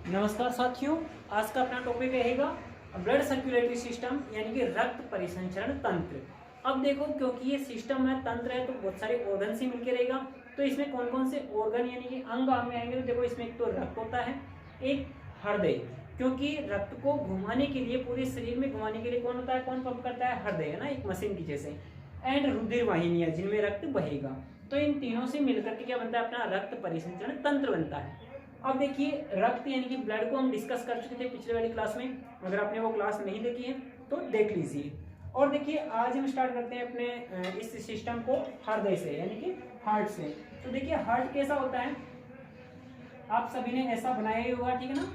नमस्कार साथियों, आज का अपना टॉपिक रहेगा ब्लड सर्कुलेटरी सिस्टम यानी कि रक्त परिसंचरण तंत्र। अब देखो, क्योंकि ये सिस्टम है, तंत्र है, तो बहुत सारे ऑर्गन से मिलकर रहेगा। तो इसमें कौन कौन से ऑर्गन यानी कि अंग में आएंगे? तो देखो, इसमें एक तो रक्त होता है, एक हृदय, क्योंकि रक्त को घुमाने के लिए, पूरे शरीर में घुमाने के लिए कौन होता है, कौन पंप करता है? हृदय, है ना, एक मशीन की जैसे। एंड रुधिर वाहिनियां, जिनमें रक्त बहेगा। तो इन तीनों से मिलकर के क्या बनता है? अपना रक्त परिसंचरण तंत्र बनता है। अब देखिए, रक्त यानी कि ब्लड को हम डिस्कस कर चुके थे पिछले वाली क्लास में। अगर आपने वो क्लास नहीं देखी है तो देख लीजिए। और देखिए, आज हम स्टार्ट करते हैं अपने इस सिस्टम को हृदय से, यानी कि हार्ट से। तो देखिए, हार्ट कैसा होता है, आप सभी ने ऐसा बनाया ही होगा, ठीक है ना।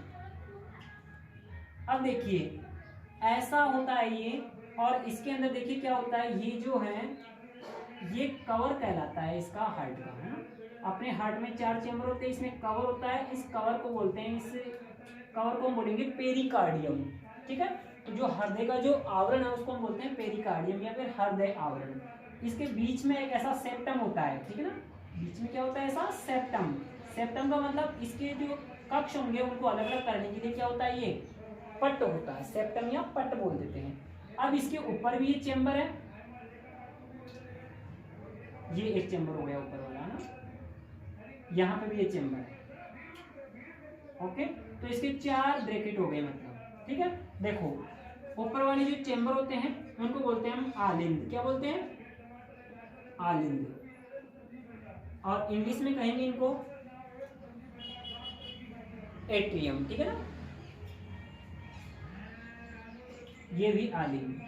अब देखिए, ऐसा होता है ये, और इसके अंदर देखिए क्या होता है, ये जो है ये कवर कहलाता है इसका, हार्ट का, है ना। अपने हार्ट में 4 चेंबर होते हैं, इसमें कवर होता है। इस कवर को बोलते हैं, इस कवर को हम बोलेंगे पेरिकार्डियम, ठीक है। तो जो हृदय का जो आवरण है उसको हम बोलते हैं पेरिकार्डियम या फिर हृदय आवरण। इसके बीच में एक ऐसा सेप्टम होता है, ठीक है ना। बीच में क्या होता है? ऐसा सेप्टम। सेप्टम का मतलब इसके जो कक्ष होंगे उनको अलग अलग करने के लिए क्या होता है? ये पट होता है, सेप्टम या पट बोल देते हैं। अब इसके ऊपर भी ये चेंबर है, ये एक चेंबर हो गया ऊपर वाला, है ना। यहाँ पे भी ये चेंबर है, ओके। तो इसके 4 ब्रैकेट हो गए, मतलब, ठीक है। देखो, ऊपर वाले जो चेंबर होते हैं उनको बोलते हैं हम आलिंद। क्या बोलते हैं? आलिंद। और इंग्लिश में कहेंगे इनको एट्रियम, ठीक है ना। ये भी आलिंद।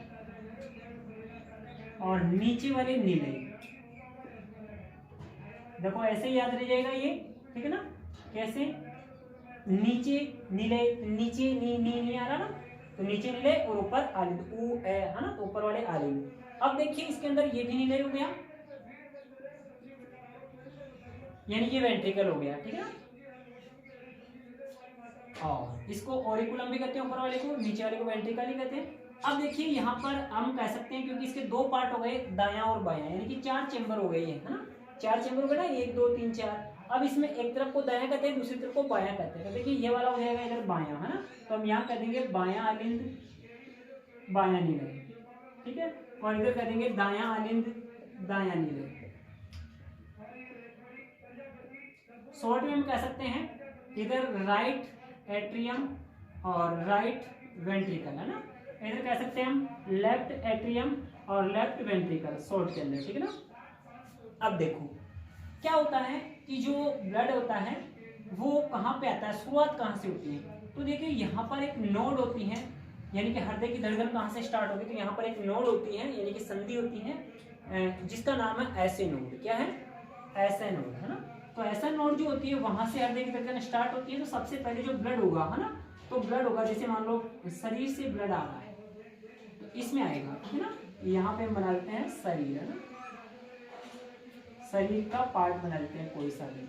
और नीचे वाले नीले, देखो ऐसे ही याद रह जाएगा ये, ठीक है ना। कैसे? नीचे नीले, नीचे नी नी नी आ रहा ना, तो नीचे नीले और ऊपर आलिंद, ऊ ए, है ना, तो ऊपर वाले आलिंद। अब देखिए, इसके अंदर ये भी नीले हो गया, यानी कि वेंट्रिकल हो गया, ठीक है ना। और इसको ऑरिकुलम भी कहते हैं, ऊपर वाले को, नीचे वाले को वेंट्रिकल ही कहते हैं। अब देखिए, यहाँ पर हम कह सकते हैं, क्योंकि इसके 2 पार्ट हो गए, दायां और बायां, यानी कि 4 चेंबर हो गए, है ना। 4 चेंबर हो गए ना, 1 2 3 4। अब इसमें एक तरफ को दायां कहते हैं, दूसरी तरफ को बायां कहते हैं। तो देखिए, ये वाला हो जाएगा इधर बायां, है ना। तो हम यहाँ कह देंगे बायां आलिंद, बायां नीले, ठीक है। और इधर कह देंगे दायां आलिंद, दायां नीले। शॉर्ट में हम कह सकते हैं इधर राइट एट्रियम और राइट वेंट्रिकल, है ना। इधर कह सकते हैं हम लेफ्ट एट्रियम और लेफ्ट वेंट्रिकल, शॉर्ट के अंदर, ठीक है ना। अब देखो क्या होता है कि जो ब्लड होता है वो कहाँ पे आता है, शुरुआत कहाँ से होती है? तो देखिए, यहाँ पर एक नोड होती है, यानी कि हृदय की धड़कन कहाँ से स्टार्ट होगी? तो यहाँ पर एक नोड होती है, यानी कि संधि होती है, जिसका नाम है ऐसे नोड। क्या है? ऐसे नोड, है ना। तो ऐसा नोड जो होती है, वहां से हृदय की धड़कन स्टार्ट होती है। तो सबसे पहले जो ब्लड होगा, है ना, तो ब्लड होगा, जैसे मान लो शरीर से ब्लड आ रहा है तो इसमें आएगा, है ना। यहाँ पे हम बना लेते हैं शरीर, है ना, शरीर का पार्ट बना लेते हैं, कोई सा भी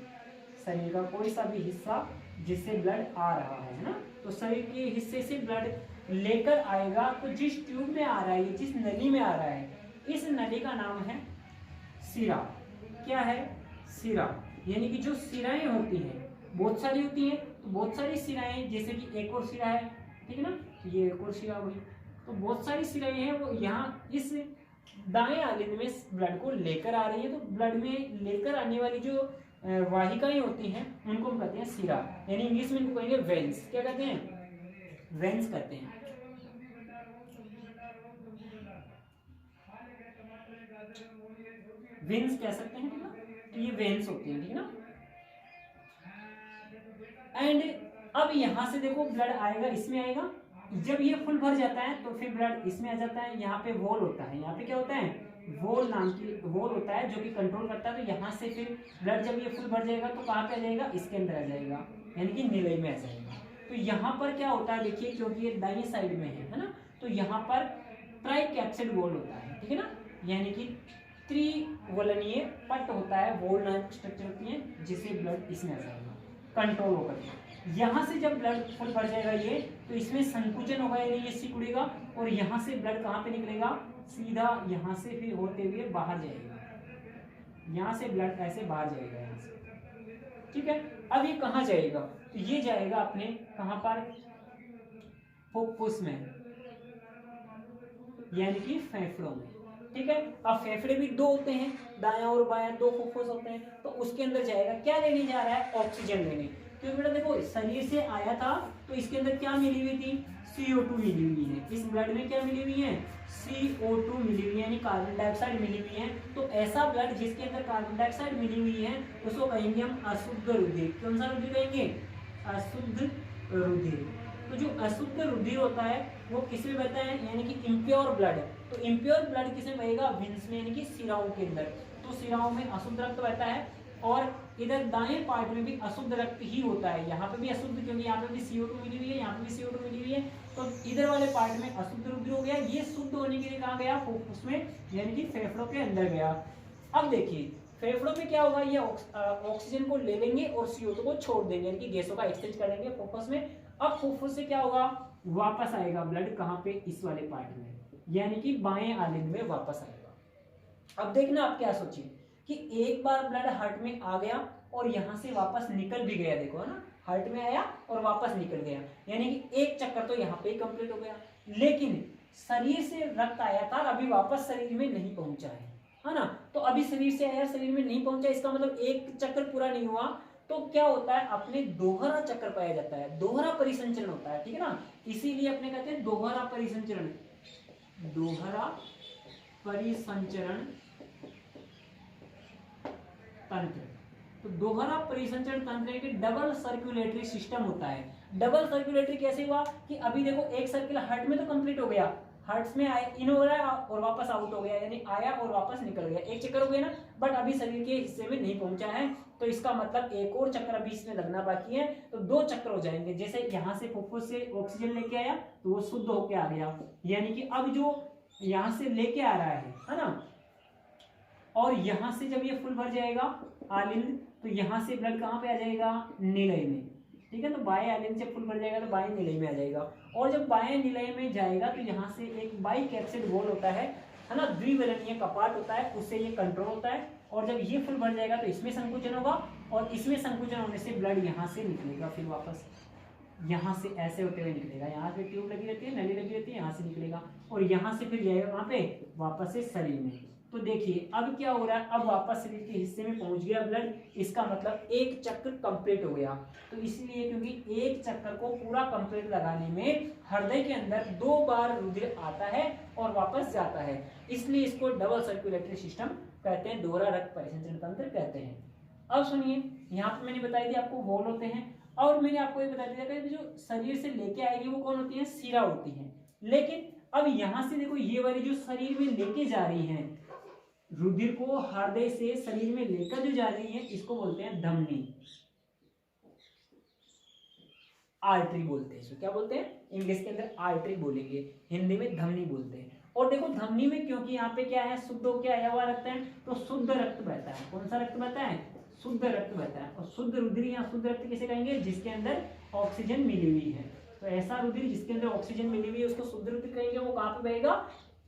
शरीर का कोई सा भी हिस्सा जिससे ब्लड आ रहा है ना। तो शरीर के हिस्से से ब्लड लेकर आएगा, तो जिस ट्यूब में आ रहा है, जिस नली में आ रहा है, इस नली का नाम है शिरा। क्या है? शिरा। यानी कि जो शिराएं होती हैं बहुत सारी होती हैं, तो बहुत सारी शिराएं, जैसे कि एक और शिरा है, ठीक है ना, ये एक और शिरा हुई। तो बहुत सारी शिराएं हैं, वो यहाँ इस दाएं आलिंद में ब्लड को लेकर आ रही है। तो ब्लड में लेकर आने वाली जो वाहिकाएं होती हैं उनको हम कहते हैं शिरा, यानी इंग्लिश में इनको कहेंगे वेन्स। क्या कहते हैं? वेन्स कहते हैं। वेन्स कह सकते हैं, ठीक है। तो ये वेन्स होती हैं, ठीक है ना। एंड अब यहां से देखो, ब्लड आएगा, इसमें आएगा। जब ये फुल भर जाता है तो फिर ब्लड इसमें आ जाता है। यहाँ पे वॉल होता है, यहाँ पे क्या होता है? वॉल नाम की वॉल होता है जो कि कंट्रोल करता है। तो यहाँ से फिर ब्लड जब ये फुल भर जाएगा तो कहाँ पे आ जाएगा? इसके अंदर आ जाएगा, यानी कि नीले में आ जाएगा। तो यहाँ पर क्या होता है, देखिए, क्योंकि ये दाईं साइड में है ना, तो यहाँ पर ट्राई कैप्सिड वॉल होता है, ठीक है ना, यानी कि त्रिवलनीय पट होता है, वॉल नाम स्ट्रक्चर होती है, जिससे ब्लड इसमें आ जाएगा, कंट्रोल होकर। यहाँ से जब ब्लड फुल भर जाएगा ये, तो इसमें संकुचन होगा, यानी ये सिकुड़ेगा, और यहाँ से ब्लड कहाँ पे निकलेगा? सीधा यहाँ से फिर होते हुए बाहर जाएगा, यहाँ से ब्लड ऐसे बाहर जाएगा यहाँ से, ठीक है। अब ये कहाँ जाएगा? तो ये जाएगा अपने कहाँ पर, फुफ्फुस में, यानी कि फेफड़ों में। ठीक है, अब फेफड़े भी दो होते हैं, दायां और बायां, दो फुफ्फुस होते हैं, तो उसके अंदर जाएगा, क्या लेने जा रहा है, ऑक्सीजन लेने। क्योंकि बेटा देखो शरीर से आया था तो इसके अंदर क्या मिली हुई थी, CO2 मिली हुई है। इस ब्लड में क्या मिली हुई है, CO2 मिली हुई है, यानी कार्बन डाइऑक्साइड मिली हुई है। तो ऐसा ब्लड जिसके अंदर कार्बन डाइऑक्साइड मिली हुई है उसको कहेंगे हम अशुद्ध रुधिर। कौन सा रुधिर कहेंगे, अशुद्ध रुधिर। तो जो अशुद्ध रुधिर होता है वो किस में बहता है, यानी कि इम्प्योर ब्लड। तो इम्प्योर ब्लड किसमें बहेगा, वेन्स में, यानी कि सिराओं के अंदर। तो सिराओं में अशुद्ध रक्त बहता है, और इधर दाएं पार्ट में भी अशुद्ध रक्त ही होता है। यहाँ पे भी अशुद्ध, क्योंकि यहाँ पे भी CO2 मिली हुई है, यहाँ पे भी CO2 मिली हुई है, तो इधर वाले पार्ट में अशुद्ध रुधिर हो गया। ये शुद्ध होने के लिए कहाँ गया, फुफ्फुस में, यानी कि फेफड़ों के अंदर गया। अब देखिए फेफड़ों में क्या होगा, ये ऑक्सीजन को ले लेंगे और CO2 को छोड़ देंगे, यानी कि गैसों का एक्सचेंज कर लेंगे फुफ्फुस में। अब फुफ्फुस से क्या होगा, वापस आएगा ब्लड कहाँ पे, इस वाले पार्ट में, यानी कि बाएं आलिंद में वापस आएगा। अब देखना आप क्या सोचिए कि एक बार ब्लड हार्ट में आ गया और यहां से वापस निकल भी गया, देखो है ना, हार्ट में आया और वापस निकल गया, यानी कि एक चक्कर तो यहाँ पे कंप्लीट हो गया। लेकिन शरीर से रक्त आया था, अभी वापस शरीर में नहीं पहुंचा है ना। तो अभी शरीर से आया, शरीर में नहीं पहुंचा, इसका मतलब एक चक्कर पूरा नहीं हुआ। तो क्या होता है, अपने दोहरा चक्कर पाया जाता है, दोहरा परिसंचरण होता है, ठीक है ना। इसीलिए अपने कहते हैं दोहरा परिसंचरण, दोहरा परिसंचरण तंत्र। तो दोहरा परिसंचरण तंत्र के डबल सर्कुलेटरी सिस्टम होता है। डबल सर्कुलेटरी कैसे हुआ कि अभी देखो एक सर्किल हार्ट में तो कंप्लीट हो गया, हार्ट्स में आया, इन हो रहा है और वापस आउट हो गया, यानी आया और वापस निकल गया, एक चक्कर हो गया ना। बट अभी शरीर के हिस्से में नहीं पहुंचा है, तो इसका मतलब एक और चक्कर अभी इसमें लगना बाकी है, तो दो चक्कर हो जाएंगे। जैसे यहाँ से फुफ्फुस से ऑक्सीजन लेके आया तो वो शुद्ध होके आ गया, यानी कि अब जो यहाँ से लेके आ रहा है ना, और यहां से जब ये फुल भर जाएगा आलिंद, तो यहां से ब्लड कहां पे आ जाएगा, निलय में, ठीक है। तो बाएं आलिंद से फुल भर जाएगा तो बाएं निलय में आ जाएगा, और जब बाएं निलय में जाएगा तो यहाँ से एक बाइकैप्सिड वॉल होता है ना, द्विवलनीय कपाट होता है, उससे ये कंट्रोल होता है। और जब ये फुल भर जाएगा तो इसमें संकुचन होगा, और इसमें संकुचन होने से ब्लड यहाँ से निकलेगा, फिर वापस यहाँ से ऐसे होते हुए निकलेगा, यहाँ पे ट्यूब लगी रहती है, नली लगी रहती है, यहाँ से निकलेगा और यहाँ से फिर जाएगा वहां पे वापस से शरीर में। तो देखिए अब क्या हो रहा है, अब वापस शरीर के हिस्से में पहुंच गया ब्लड, इसका मतलब एक चक्र कंप्लीट हो गया। तो इसलिए क्योंकि एक चक्कर को पूरा कंप्लीट लगाने में हृदय के अंदर 2 बार रुधिर आता है और वापस जाता है, इसलिए इसको डबल सर्कुलेटरी सिस्टम कहते हैं, दोहरा रक्त परिसंचरण तंत्र कहते हैं। अब सुनिए, यहाँ पे मैंने बताई थी आपको वॉल होते हैं, और मैंने आपको ये बता दिया कि जो शरीर से लेके आएगी वो कौन होती है, शिरा होती है। लेकिन अब यहां से देखो ये वाली जो शरीर में लेके जा रही है, रुधिर को हृदय से शरीर में लेकर जो जा रही है, इसको बोलते हैं धमनी, आर्टरी बोलते हैं। इसको क्या बोलते हैं, इंग्लिश के अंदर आर्टरी बोलेंगे, हिंदी में धमनी बोलते हैं। और देखो धमनी में क्योंकि यहाँ पे क्या है, शुद्ध होकर आया हुआ रक्त है, तो शुद्ध रक्त बहता है। कौन सा रक्त बहता है, शुद्ध रक्त बहता है। और शुद्ध रुधिर या शुद्ध रक्त किसे कहेंगे, जिसके अंदर ऑक्सीजन मिली हुई है। तो ऐसा रुधिर जिसके अंदर ऑक्सीजन मिली हुई है उसको शुद्ध रुधिर कहेंगे, वो कहाँ पे बहेगा,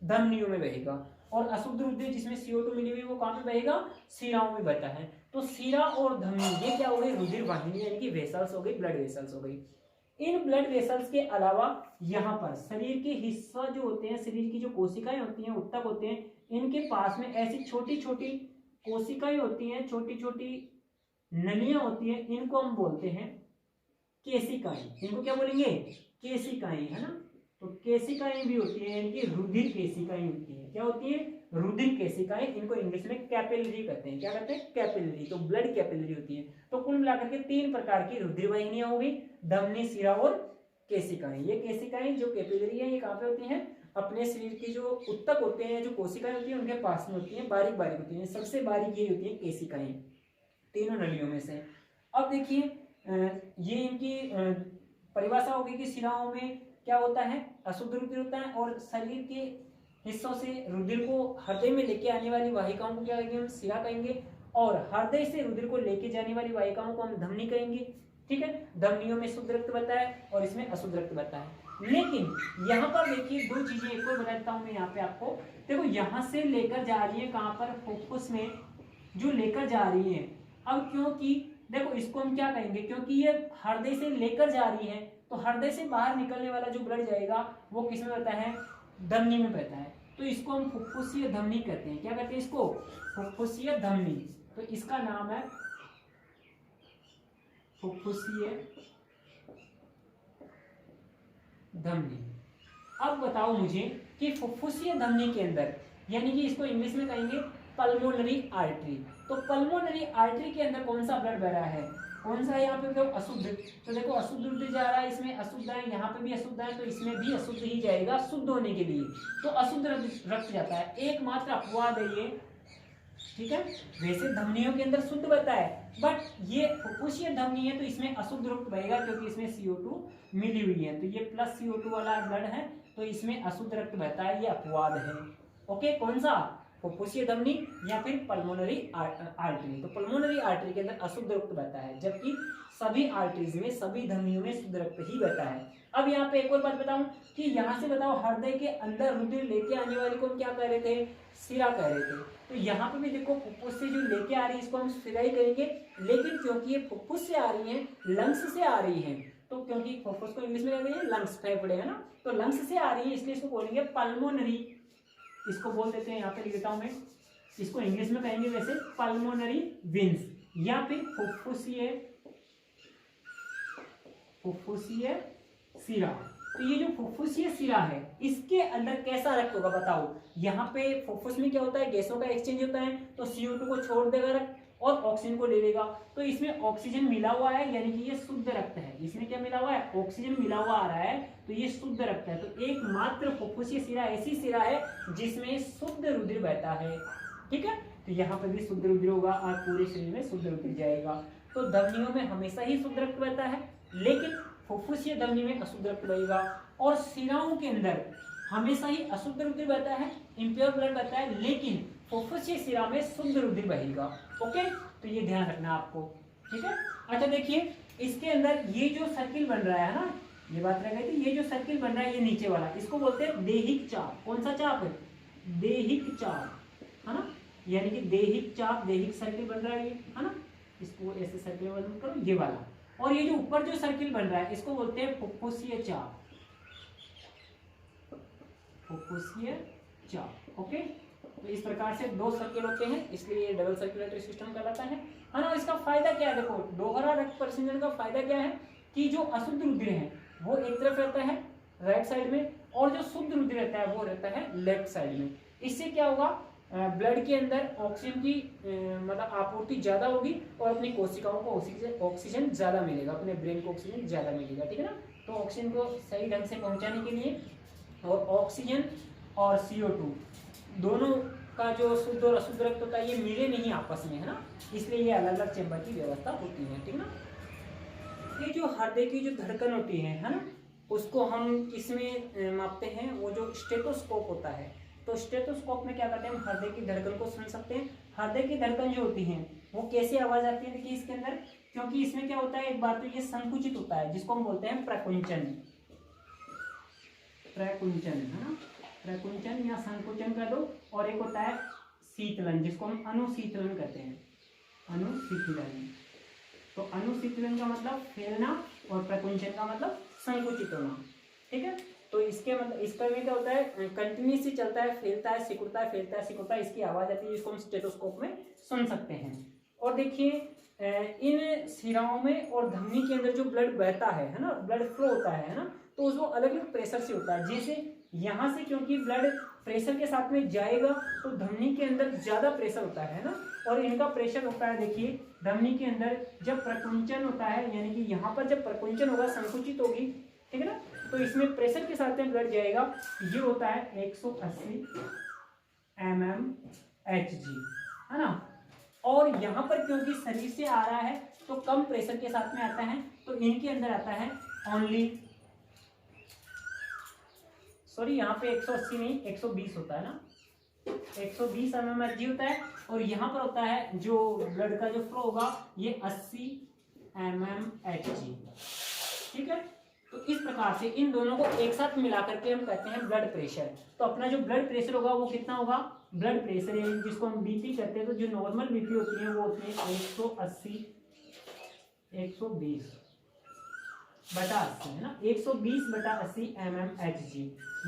धमनियों में बहेगा। और अशुद्ध रुधिर जिसमें CO2 मिली हुई है वो कहाँ पे बहेगा, शिराओं में बहता है। तो शिरा और धमनी ये क्या हो गई, रुधिर वाहिनी, यानी कि वेसल्स हो गई, ब्लड वेसल्स हो गई। इन ब्लड वेसल्स के अलावा यहाँ पर शरीर के हिस्सा जो होते हैं, शरीर की जो कोशिकाएं होती हैं, उत्तक होते हैं, इनके पास में ऐसी छोटी छोटी कोशिकाएं होती हैं, छोटी छोटी नलियां होती हैं, इनको हम बोलते हैं केशिकाएं। इनको क्या बोलेंगे, केशिकाएं, है ना। तो केशिकाएं भी होती है, यानी कि रुधिर केशिकाएं होती है। क्या होती है, रुधिर केशिकाएं। इनको इंग्लिश में कैपिलरी कहते हैं। क्या कहते हैं, कैपिलरी। तो ब्लड कैपिलरी होती है। तो कुल मिलाकर के 3 प्रकार की रुधिर वाहिनियां होगी, धमनी, शिरा और केशिकाएं। ये केशिकाएं जो कैपिलरी है, ये कहाँ पे होती हैं, अपने शरीर की जो उत्तक होते हैं, जो कोशिकाएं होती हैं, उनके पास में होती हैं, बारीक बारीक होती हैं। सबसे बारीक ये होती है केशिकाएं, तीनों नलियों में से। अब देखिए ये इनकी परिभाषा होगी कि शिराओं में क्या होता है, अशुद्ध रुधिर होता है, और शरीर के हिस्सों से रुधिर को हृदय में लेके आने वाली वाहिकाओं को क्या कहेंगे, हम शिरा कहेंगे। और हृदय से रुधिर को लेके जाने वाली वाहिकाओं को हम धमनी कहेंगे, ठीक है। धमनियों में शुद्ध रक्त बहता है और इसमें अशुद्ध रक्त बहता है। लेकिन यहाँ पर देखिए 2 चीजें एक और बताता हूँ मैं यहाँ पे आपको। देखो यहाँ से लेकर जा रही है कहाँ पर, फुफ्फुस में जो लेकर जा रही है। अब क्योंकि देखो इसको हम क्या कहेंगे, क्योंकि ये हृदय से लेकर जा रही है तो हृदय से बाहर निकलने वाला जो ब्लड जाएगा वो किस में बहता है, धमनी में बहता है। तो इसको हम फुफ्फुसीय धमनी कहते हैं। क्या कहते हैं इसको, फुफ्फुसीय धमनी। तो इसका नाम है फुफ्फुसीय धमनी। अब बताओ मुझे कि फुफ्फुसीय धमनी के अंदर, यानी कि इसको इंग्लिश में कहेंगे पल्मोनरी आर्टरी। तो पल्मोनरी आर्टरी के अंदर कौन सा ब्लड बह रहा है, कौन सा है यहाँ पे, देखो अशुद्ध। तो देखो अशुद्ध रुधिर जा रहा है, इसमें अशुद्ध है, यहाँ पे भी अशुद्ध है, तो इसमें भी अशुद्ध ही जाएगा शुद्ध होने के लिए। तो अशुद्ध रक्त जाता है, एकमात्र अपवाद है ये, ठीक है। वैसे धमनियों के अंदर शुद्ध बहता है, बट ये फुफ्फुसीय धमनी है तो इसमें अशुद्ध रक्त बहेगा, क्योंकि इसमें CO2 मिली हुई है। तो ये प्लस CO2 वाला ब्लड है, तो इसमें अशुद्ध रक्त बहता है, ये अपवाद है। ओके, कौन सा, फुफ्फुसीय धमनी या फिर पल्मोनरी आर्टरी। तो पल्मोनरी आर्टरी के अंदर अशुद्ध रक्त बहता है, जबकि सभी आर्टरीज में, सभी धमनियों में शुद्ध रक्त ही बहता है। अब यहाँ पे एक और बात बताऊं कि यहाँ से बताओ हृदय के अंदर रुधिर लेके आने वाले को हम क्या कह रहे थे, सिरा कह रहे थे। तो यहाँ पे भी देखो फुफ्फुस से जो लेके आ रही है इसको हम सिरा ही कहेंगे, लेकिन क्योंकि ये फुफ्फुस से आ रही है, लंग्स से आ रही है, तो क्योंकि फुफ्फुस को इंग्लिश में कहते हैं लंग्स, फेफड़े है ना, तो लंग्स से आ रही है इसलिए इसको बोलेंगे पल्मोनरी। इसको बोल देते हैं, यहाँ पे लिख देता हूं मैं, इसको इंग्लिश में कहेंगे वैसे पल्मोनरी वेन्स या फिर फुफ्फुसीय सिरा। तो ये जो फुफ्फुसीय सिरा है इसके अंदर कैसा रक्त होगा बताओ। यहाँ पे फुफ्फुस में क्या होता है, गैसों का एक्सचेंज होता है, तो CO2 को छोड़ देगा रक्त और ऑक्सीजन को ले लेगा। तो इसमें ऑक्सीजन मिला हुआ है, यानी कि ये शुद्ध रक्त है। इसमें क्या मिला हुआ है, ऑक्सीजन मिला हुआ आ रहा है, तो ये शुद्ध रक्त है। तो एकमात्र फुफ्फुसीय सिरा ऐसी सिरा है जिसमें शुद्ध रुधिर बहता है, ठीक है। तो यहाँ पे भी शुद्ध रुधिर होगा और पूरे शरीर में शुद्ध रुधिर जाएगा। तो धमनियों में हमेशा ही शुद्ध रक्त बहता है, लेकिन फुफ्फुसीय धमनी में अशुद्ध रक्त बहेगा। और सिराओं के अंदर हमेशा ही अशुद्ध रुधिर बहता है, इम्प्योर ब्लड बहता है, लेकिन फुफ्फुसीय सिरा में शुद्ध रुधिर बहेगा। ओके, तो ये ध्यान रखना आपको, ठीक है। अच्छा देखिए, इसके अंदर ये जो सर्किल बन रहा है ना, ये बात रह गई थी, ये जो सर्किल बन रहा है ये नीचे वाला, इसको बोलते हैं देहिक चाप। कौन सा चाप है, देहिक चाप, है ना, यानी कि देहिक चाप, देहिक सर्किल बन रहा है ये, है ना। इसको ऐसे सर्किल बन करो, ये वाला। और ये जो ऊपर जो सर्किल बन रहा है इसको बोलते हैं फुफ्फुसीय चाप, फुफ्फुसीय चाप। ओके, तो इस प्रकार से दो सर्किल होते हैं, इसलिए ये डबल सर्कुलेटरी सिस्टम कहलाता है ना। इसका फायदा क्या है, देखो दोहरा रक्त परिसंचरण का फायदा क्या है कि जो अशुद्ध रुधिर है वो एक तरफ रहता है राइट साइड में, और जो शुद्ध रुधिर रहता है वो रहता है लेफ्ट साइड में। इससे क्या होगा, ब्लड के अंदर ऑक्सीजन की मतलब आपूर्ति ज्यादा होगी और अपनी कोशिकाओं को ऑक्सीजन ज्यादा मिलेगा, अपने ब्रेन को ऑक्सीजन ज्यादा मिलेगा, ठीक है ना। तो ऑक्सीजन को सही ढंग से पहुंचाने के लिए, और ऑक्सीजन और CO2 दोनों का जो शुद्ध और अशुद्ध रक्त होता है ये मिले नहीं आपस में, है ना, इसलिए ये अलग अलग चेंबर की व्यवस्था होती है, ठीक ना। ये जो हृदय की जो धड़कन होती है ना, उसको हम किसमें मापते हैं, वो जो स्टेथोस्कोप होता है। तो स्टेथोस्कोप में क्या करते हैं, हम हृदय की धड़कन को सुन सकते हैं। हृदय की धड़कन जो होती है वो कैसे आवाज आती है, देखिए इसके अंदर, क्योंकि इसमें क्या होता है, एक बार तो ये संकुचित होता है जिसको हम बोलते हैं प्रकुंचन, प्रकुंचन, है ना, प्रकुंचन या संकुचन कर दो। और एक होता है शीतलन जिसको हम अनुशीतलन कहते हैं, अनुशीतलन। तो अनुशीतलन का मतलब फैलना और प्रकुंचन का मतलब संकुचित होना, ठीक है। तो इसके मतलब इस पर में क्या होता है, कंटिन्यूसली चलता है, फैलता है, सिकुड़ता है, फैलता है, सिकुड़ता है, इसकी आवाज आती है जिसको हम स्टेथोस्कोप में सुन सकते हैं। और देखिए इन सिराओं में और धमनी के अंदर जो ब्लड बहता है ना, ब्लड फ्लो होता है ना, तो उसको अलग अलग प्रेशर से होता है। जैसे यहाँ से क्योंकि ब्लड प्रेशर के साथ में जाएगा तो धमनी के अंदर ज्यादा प्रेशर होता है ना, और इनका प्रेशर होता है, देखिए धमनी के अंदर जब प्रकुंचन होता है, यानी कि यहाँ पर जब प्रकुंचन होगा, संकुचित होगी, ठीक है ना, तो इसमें प्रेशर के साथ में ब्लड जाएगा, ये होता है 180 mmHg, है ना। और यहाँ पर क्योंकि शरीर से आ रहा है तो कम प्रेशर के साथ में आता है, तो इनके अंदर आता है ओनली, सॉरी यहाँ पे 180 नहीं 120 होता है ना, 120 mmHg होता है। और यहाँ पर होता है जो ब्लड का जो फ्लो होगा ये 80 mmHg, ठीक है। तो इस प्रकार से इन दोनों को एक साथ मिला करके हम कहते हैं ब्लड प्रेशर। तो अपना जो ब्लड प्रेशर होगा वो कितना होगा, ब्लड प्रेशर जिसको हम BP कहते हैं, तो जो नॉर्मल BP होती है वो होती है 180 120 बटा 80 है ना, 120 बटा 80 mmHg,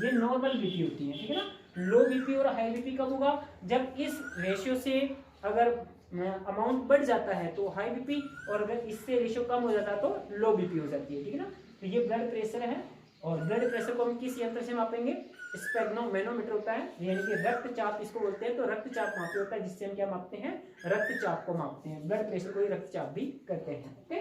ये नॉर्मल बीपी होती है, ठीक है ना। लो बीपी और हाई बीपी कब होगा, जब इस रेशियो से अगर अमाउंट बढ़ जाता है तो हाई बीपी, और अगर इससे रेशियो कम हो जाता है तो लो बीपी हो जाती है, ठीक है ना। तो ये ब्लड प्रेशर है, और ब्लड प्रेशर को हम किस यंत्र से मापेंगे, स्पेग्नोमेनोमीटर होता है, यानी कि रक्तचाप इसको बोलते हैं। तो रक्तचाप मापी होता है, जिससे हम क्या मापते हैं, रक्तचाप को मापते हैं, ब्लड प्रेशर को ही रक्तचाप भी कहते हैं। ओके।